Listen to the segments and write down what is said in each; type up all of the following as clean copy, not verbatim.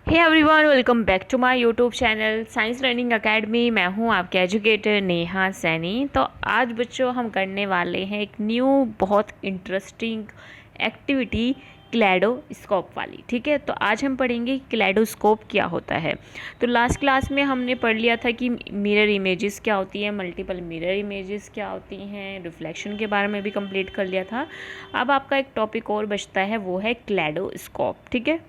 Hey everyone, welcome back to my YouTube channel science learning academy. मैं हूं आपके educator Neha Saini. तो आज बच्चों हम करने वाले हैं एक न्यू बहुत इंटरेस्टिंग एक्टिविटी क्लेडोस्कोप वाली। ठीक है, तो आज हम पढ़ेंगे क्लेडोस्कोप क्या होता है। तो लास्ट क्लास में हमने पढ़ लिया था कि मिरर इमेजेस क्या होती है, मल्टीपल मिरर इमेजेस क्या होती हैं, रिफ्लेक्शन के बारे में भी कंप्लीट कर लिया था। अब आपका एक टॉपिक और बचता है, वो है क्लेडोस्कोप। ठीक है,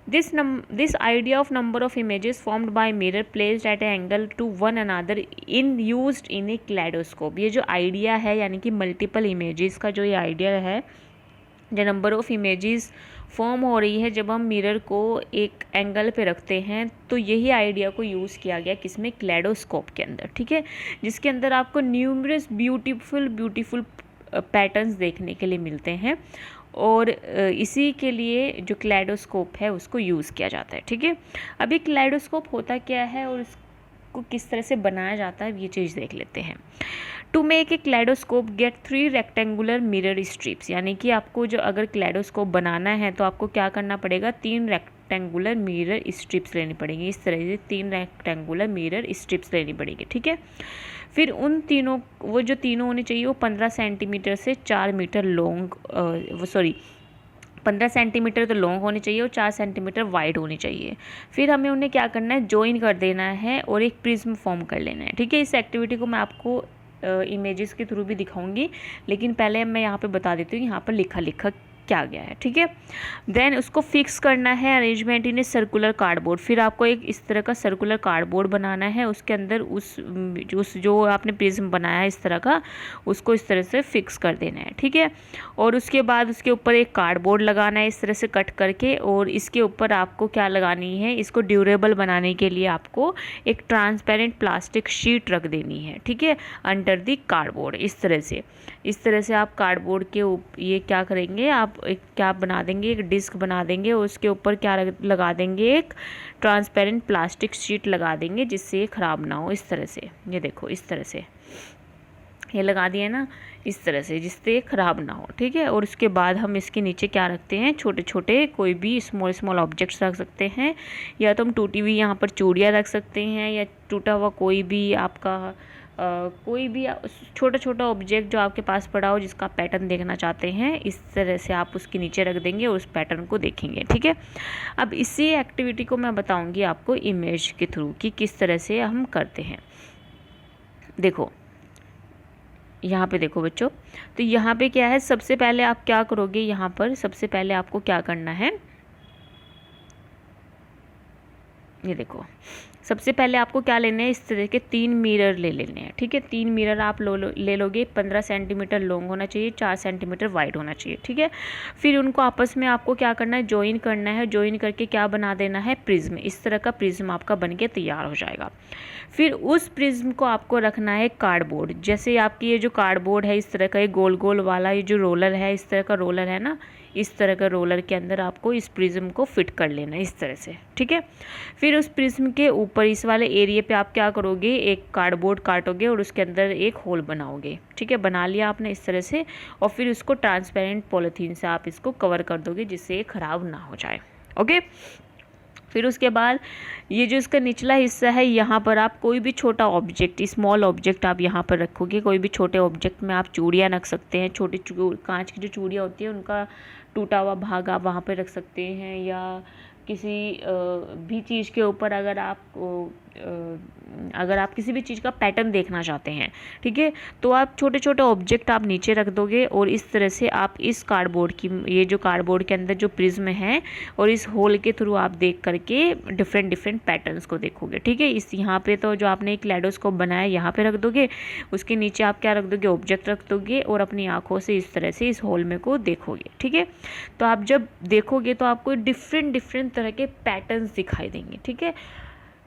this idea of number of images formed by mirror placed at an angle to one another in used in a kaleidoscope। ये जो आइडिया है यानी कि मल्टीपल इमेजेस का जो ये आइडिया है, जो नंबर ऑफ इमेजेस फॉर्म हो रही है जब हम मिरर को एक एंगल पे रखते हैं, तो यही आइडिया को यूज़ किया गया किसमें, क्लेडोस्कोप के अंदर। ठीक है, जिसके अंदर आपको न्यूमरस ब्यूटीफुल पैटर्न्स देखने के लिए मिलते हैं और इसी के लिए जो क्लेडोस्कोप है उसको यूज़ किया जाता है। ठीक है, अभी क्लेडोस्कोप होता क्या है और इसको किस तरह से बनाया जाता है, ये चीज़ देख लेते हैं। To make a kaleidoscope get 3 rectangular mirror strips, यानी कि आपको जो अगर क्लेडोस्कोप बनाना है तो आपको क्या करना पड़ेगा, 3 रेक्टेंगुलर मिरर स्ट्रिप्स लेनी पड़ेगी। इस तरह से 3 रेक्टेंगुलर मिरर स्ट्रिप्स लेनी पड़ेगी। ठीक है, फिर उन तीनों, वो जो तीनों होनी चाहिए वो 15 सेंटीमीटर से 4 मीटर लॉन्ग, 15 सेंटीमीटर तो लॉन्ग होनी चाहिए और 4 सेंटीमीटर वाइड होनी चाहिए। फिर हमें उन्हें क्या करना है, ज्वाइन कर देना है और एक प्रिज्म फॉर्म कर लेना है। ठीक है, इस एक्टिविटी को मैं आपको इमेजेस के थ्रू भी दिखाऊंगी, लेकिन पहले मैं यहाँ पे बता देती हूँ यहाँ पर लिखा क्या गया है। ठीक है, देन उसको फिक्स करना है arrangement in a circular cardboard. फिर आपको एक इस तरह का सर्कुलर कार्डबोर्ड बनाना है, उसके अंदर उस जो आपने प्रिज्म बनाया है इस तरह का, उसको इस तरह से फिक्स कर देना है। ठीक है, और उसके बाद उसके ऊपर एक कार्डबोर्ड लगाना है इस तरह से कट करके, और इसके ऊपर आपको क्या लगानी है, इसको ड्यूरेबल बनाने के लिए आपको एक ट्रांसपेरेंट प्लास्टिक शीट रख देनी है। ठीक है, अंडर द कार्डबोर्ड। इस तरह से आप कार्डबोर्ड के ये क्या करेंगे, आप एक क्या बना देंगे, एक डिस्क बना देंगे और उसके ऊपर क्या लगा देंगे, एक ट्रांसपेरेंट प्लास्टिक शीट लगा देंगे जिससे ये ख़राब ना हो। इस तरह से, ये देखो इस तरह से ये लगा दिया ना, इस तरह से, जिससे ये ख़राब ना हो। ठीक है, और उसके बाद हम इसके नीचे क्या रखते हैं, छोटे छोटे कोई भी स्मॉल ऑब्जेक्ट्स रख सकते हैं, या तो हम टूटी हुई यहाँ पर चूड़ियाँ रख सकते हैं, या टूटा हुआ कोई भी आपका कोई भी छोटा छोटा ऑब्जेक्ट जो आपके पास पड़ा हो जिसका पैटर्न देखना चाहते हैं, इस तरह से आप उसके नीचे रख देंगे और उस पैटर्न को देखेंगे। ठीक है, अब इसी एक्टिविटी को मैं बताऊंगी आपको इमेज के थ्रू कि किस तरह से हम करते हैं। देखो यहाँ पे देखो बच्चों, तो यहाँ पे क्या है, सबसे पहले आप क्या करोगे, यहाँ पर सबसे पहले आपको क्या करना है, ये देखो सबसे पहले आपको क्या लेने हैं, इस तरह के 3 मिरर ले लेने हैं। ठीक है, 3 मिरर आप ले लोगे, 15 सेंटीमीटर लॉन्ग होना चाहिए, 4 सेंटीमीटर वाइड होना चाहिए। ठीक है, फिर उनको आपस में आपको क्या करना है, ज्वाइन करना है। ज्वाइन करके क्या बना देना है, प्रिज्म। इस तरह का प्रिज्म आपका बन के तैयार हो जाएगा। फिर उस प्रिज्म को आपको रखना है कार्डबोर्ड, जैसे आपकी ये जो कार्डबोर्ड है इस तरह का, ये गोल गोल वाला ये जो रोलर है, इस तरह का रोलर है ना, इस तरह का रोलर के अंदर आपको इस प्रिज्म को फिट कर लेना है इस तरह से। ठीक है, फिर उस प्रिज्म के ऊपर इस वाले एरिया पे आप क्या करोगे, एक कार्डबोर्ड काटोगे और उसके अंदर एक होल बनाओगे। ठीक है, बना लिया आपने इस तरह से, और फिर उसको ट्रांसपेरेंट पॉलीथीन से आप इसको कवर कर दोगे जिससे ये ख़राब ना हो जाए। ओके, फिर उसके बाद ये जो इसका निचला हिस्सा है, यहाँ पर आप कोई भी छोटा ऑब्जेक्ट, स्मॉल ऑब्जेक्ट आप यहाँ पर रखोगे। कोई भी छोटे ऑब्जेक्ट में आप चूड़ियाँ रख सकते हैं, छोटी कांच की जो चूड़ियाँ होती हैं उनका टूटा हुआ भाग आप वहाँ पर रख सकते हैं, या किसी भी चीज़ के ऊपर अगर आप किसी भी चीज़ का पैटर्न देखना चाहते हैं, ठीक है, तो आप छोटे छोटे ऑब्जेक्ट आप नीचे रख दोगे और इस तरह से आप इस कार्डबोर्ड की, ये जो कार्डबोर्ड के अंदर जो प्रिज्म है और इस होल के थ्रू आप देख करके डिफरेंट पैटर्न्स को देखोगे। ठीक है, इस यहाँ पे तो जो आपने एक क्लेडोस्कोप बनाया यहाँ पे रख दोगे, उसके नीचे आप क्या रख दोगे, ऑब्जेक्ट रख दोगे और अपनी आँखों से इस तरह से इस होल में को देखोगे। ठीक है, तो आप जब देखोगे तो आपको डिफरेंट तरह के पैटर्न्स दिखाई देंगे। ठीक है,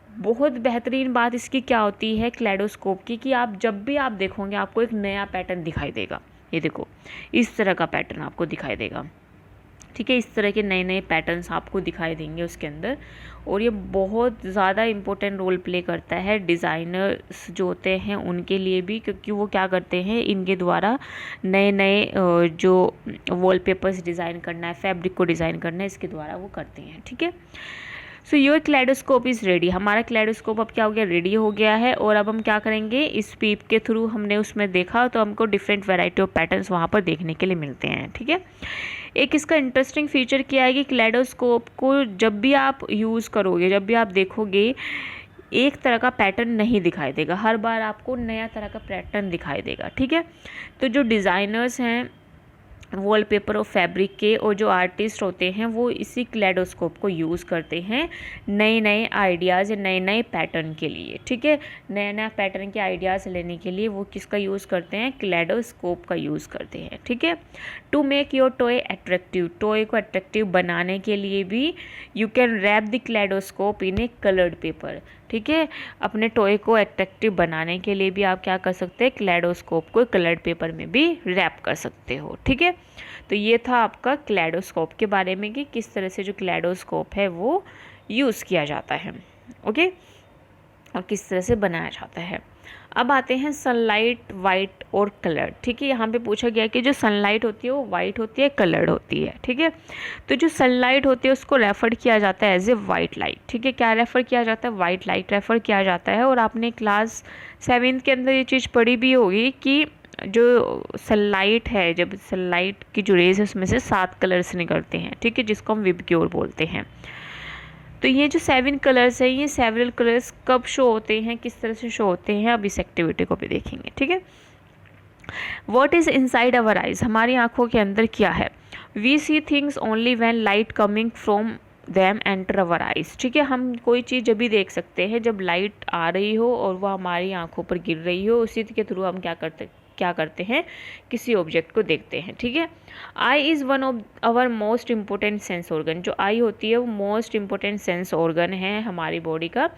बहुत बेहतरीन बात इसकी क्या होती है क्लेडोस्कोप की, कि आप जब भी आप देखोगे आपको एक नया पैटर्न दिखाई देगा। ये देखो इस तरह का पैटर्न आपको दिखाई देगा। ठीक है, इस तरह के नए नए पैटर्न्स आपको दिखाई देंगे उसके अंदर, और ये बहुत ज़्यादा इम्पोर्टेंट रोल प्ले करता है डिज़ाइनर्स जो होते हैं उनके लिए भी, क्योंकि वो क्या करते हैं, इनके द्वारा नए नए जो वॉलपेपर्स डिज़ाइन करना है, फैब्रिक को डिज़ाइन करना है, इसके द्वारा वो करते हैं। ठीक है, सो योर क्लेडोस्कोप इज़ रेडी। हमारा क्लेडोस्कोप अब क्या हो गया, रेडी हो गया है। और अब हम क्या करेंगे, इस पीप के थ्रू हमने उसमें देखा तो हमको डिफरेंट वैरायटी ऑफ पैटर्न्स वहाँ पर देखने के लिए मिलते हैं। ठीक है, एक इसका इंटरेस्टिंग फीचर क्या है कि क्लेडोस्कोप को जब भी आप यूज़ करोगे, जब भी आप देखोगे, एक तरह का पैटर्न नहीं दिखाई देगा, हर बार आपको नया तरह का पैटर्न दिखाई देगा। ठीक है, तो जो डिज़ाइनर्स हैं वॉलपेपर और फैब्रिक के, और जो आर्टिस्ट होते हैं वो इसी क्लेडोस्कोप को यूज़ करते हैं नए नए आइडियाज़ या नए नए पैटर्न के लिए। ठीक है, नया नया पैटर्न के आइडियाज़ लेने के लिए वो किसका यूज़ करते हैं, क्लेडोस्कोप का यूज़ करते हैं। ठीक है, to make your toy attractive, toy को अट्रैक्टिव बनाने के लिए भी you can wrap the kaleidoscope in a coloured paper. ठीक है, अपने टॉय को अट्रैक्टिव बनाने के लिए भी आप क्या कर सकते हैं, क्लेडोस्कोप को कलर्ड पेपर में भी रैप कर सकते हो। ठीक है, तो ये था आपका क्लेडोस्कोप के बारे में कि किस तरह से जो क्लेडोस्कोप है वो यूज़ किया जाता है। ओके, और किस तरह से बनाया जाता है। अब आते हैं सनलाइट, वाइट और कलर। ठीक है, यहाँ पे पूछा गया कि जो सनलाइट होती है वो वाइट होती है, कलर्ड होती है। ठीक है, तो जो सनलाइट होती है उसको रेफ़र किया जाता है एज ए वाइट लाइट। ठीक है, क्या रेफ़र किया जाता है, वाइट लाइट रेफ़र किया जाता है। और आपने क्लास 7th के अंदर ये चीज़ पढ़ी भी होगी कि जो सनलाइट है, जब सनलाइट की जो रेज है उसमें से 7 कलर्स निकलते हैं। ठीक है, जिसको हम विबग्योर बोलते हैं। तो ये जो 7 कलर्स है, ये सेवरल कलर्स कब शो होते हैं, किस तरह से शो होते हैं, अब इस एक्टिविटी को भी देखेंगे। ठीक है, what is inside our eyes, हमारी आंखों के अंदर क्या है। We see things only when light coming from them enter our eyes. ठीक है, हम कोई चीज़ जब भी देख सकते हैं जब लाइट आ रही हो और वह हमारी आंखों पर गिर रही हो, उसी के थ्रू हम क्या करते हैं, किसी ऑब्जेक्ट को देखते हैं। ठीक है, eye is one of our most important sense organ. जो आई होती है वो मोस्ट इम्पोर्टेंट सेंस ऑर्गन है हमारी बॉडी का,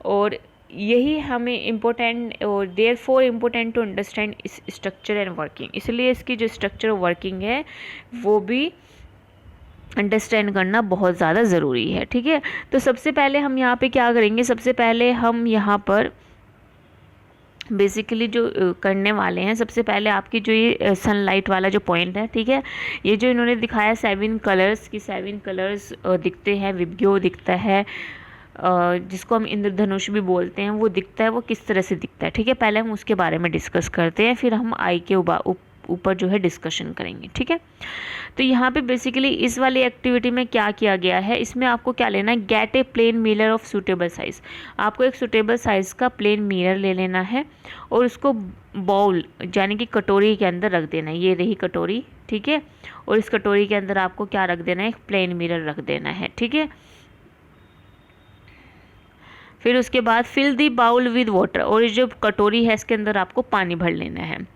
और यही हमें इम्पोर्टेंट और therefore important to understand इस स्ट्रक्चर एंड वर्किंग। इसलिए इसकी जो स्ट्रक्चर वर्किंग है वो भी अंडरस्टैंड करना बहुत ज़्यादा ज़रूरी है। ठीक है, तो सबसे पहले हम यहाँ पे क्या करेंगे, सबसे पहले हम यहाँ पर बेसिकली जो करने वाले हैं, सबसे पहले आपकी जो ये सनलाइट वाला जो पॉइंट है। ठीक है, ये जो इन्होंने दिखाया 7 कलर्स की, 7 कलर्स दिखते हैं, विबग्यो दिखता है, जिसको हम इंद्रधनुष भी बोलते हैं, वो दिखता है, वो किस तरह से दिखता है। ठीक है, पहले हम उसके बारे में डिस्कस करते हैं, फिर हम आई के ऊपर जो है डिस्कशन करेंगे। ठीक है, तो यहाँ पे बेसिकली इस वाली एक्टिविटी में क्या किया गया है, इसमें आपको क्या लेना है, get a plane mirror of suitable size. आपको एक सूटेबल साइज़ का प्लेन मिरर ले लेना है और उसको बाउल यानी कि कटोरी के अंदर रख देना है। ये रही कटोरी। ठीक है, और इस कटोरी के अंदर आपको क्या रख देना है, एक प्लेन मिरर रख देना है। ठीक है, फिर उसके बाद fill the bowl with water, और ये जो कटोरी है इसके अंदर आपको पानी भर लेना है।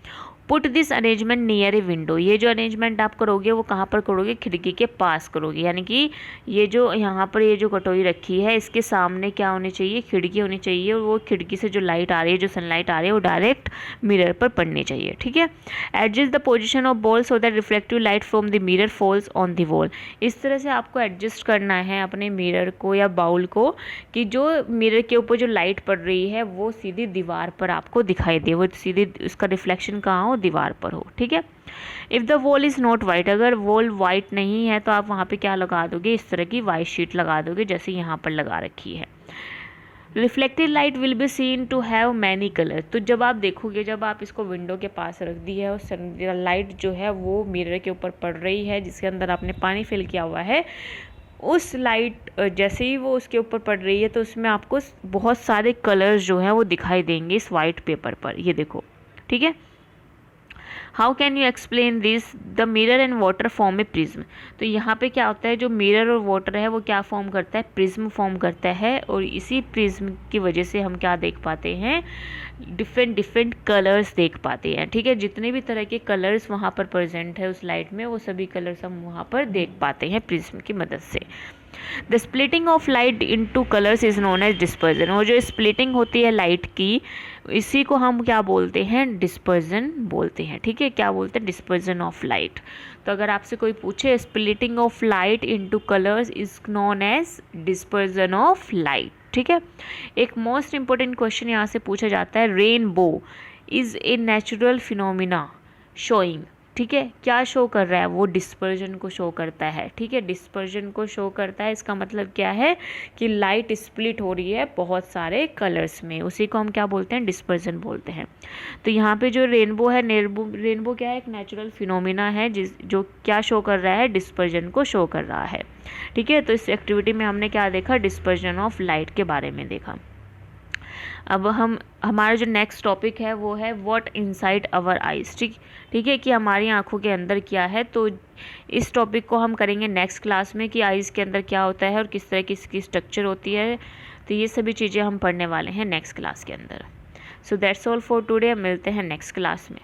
Put this arrangement near a window, ये जो अरेंजमेंट आप करोगे वो कहाँ पर करोगे, खिड़की के पास करोगे। यानी कि ये जो यहाँ पर ये जो कटोरी रखी है इसके सामने क्या होनी चाहिए, खिड़की होनी चाहिए, और वो खिड़की से जो लाइट आ रही है, जो सनलाइट आ रही है, वो डायरेक्ट मिरर पर पड़नी चाहिए। ठीक है, adjust the position of ball so that reflective light from the mirror falls on the wall. इस तरह से आपको एडजस्ट करना है अपने मिरर को या बाउल को कि जो मिरर के ऊपर जो लाइट पड़ रही है वो सीधी दीवार पर आपको दिखाई दे, वो सीधी उसका रिफ्लेक्शन कहाँ हो, दीवार पर हो। ठीक है, if the wall is not white, अगर वॉल वाइट नहीं है तो आप वहाँ पे क्या लगा दोगे, इस तरह की वाइट शीट लगा दोगे जैसे यहाँ पर लगा रखी है। Reflected light will be seen to have many colour, तो जब आप देखोगे, जब आप इसको विंडो के पास रख दी है और लाइट जो है वो मिरर के ऊपर पड़ रही है जिसके अंदर आपने पानी फिल किया हुआ है, उस लाइट जैसे ही वो उसके ऊपर पड़ रही है तो उसमें आपको बहुत सारे कलर्स जो हैं वो दिखाई देंगे इस वाइट पेपर पर। ये देखो। ठीक है, how can you explain this, the mirror and water form A prism. तो यहाँ पे क्या होता है, जो मिरर और वाटर है वो क्या फॉर्म करता है, प्रिज्म फॉर्म करता है, और इसी प्रिज्म की वजह से हम क्या देख पाते हैं, डिफरेंट कलर्स देख पाते हैं। ठीक है, जितने भी तरह के कलर्स वहाँ पर प्रेजेंट है उस लाइट में, वो सभी कलर्स हम वहाँ पर देख पाते हैं प्रिज्म की मदद से। The splitting of light into colours is known as dispersion, और जो स्प्लिटिंग होती है लाइट की, इसी को हम क्या बोलते हैं, डिस्पर्जन बोलते हैं। ठीक है, क्या बोलते हैं, डिस्पर्जन ऑफ लाइट। तो अगर आपसे कोई पूछे splitting of light into colours is known as dispersion of light. ठीक है, एक मोस्ट इंपॉर्टेंट क्वेश्चन यहाँ से पूछा जाता है, rainbow is a natural phenomena showing ठीक है, क्या शो कर रहा है, वो डिस्पर्जन को शो करता है। ठीक है, डिस्पर्जन को शो करता है, इसका मतलब क्या है कि लाइट स्प्लिट हो रही है बहुत सारे कलर्स में, उसी को हम क्या बोलते हैं, डिस्पर्जन बोलते हैं। तो यहाँ पे जो रेनबो है, रेनबो क्या है, एक नेचुरल फिनोमिना है जो क्या शो कर रहा है, डिस्पर्जन को शो कर रहा है। ठीक है, तो इस एक्टिविटी में हमने क्या देखा, डिस्पर्जन ऑफ लाइट के बारे में देखा। अब हमारा जो नेक्स्ट टॉपिक है वो है व्हाट इनसाइड आवर आइज। ठीक है, कि हमारी आंखों के अंदर क्या है। तो इस टॉपिक को हम करेंगे नेक्स्ट क्लास में कि आइज़ के अंदर क्या होता है और किस तरह की इसकी स्ट्रक्चर होती है। तो ये सभी चीज़ें हम पढ़ने वाले हैं नेक्स्ट क्लास के अंदर। So that's all for today, मिलते हैं नेक्स्ट क्लास में।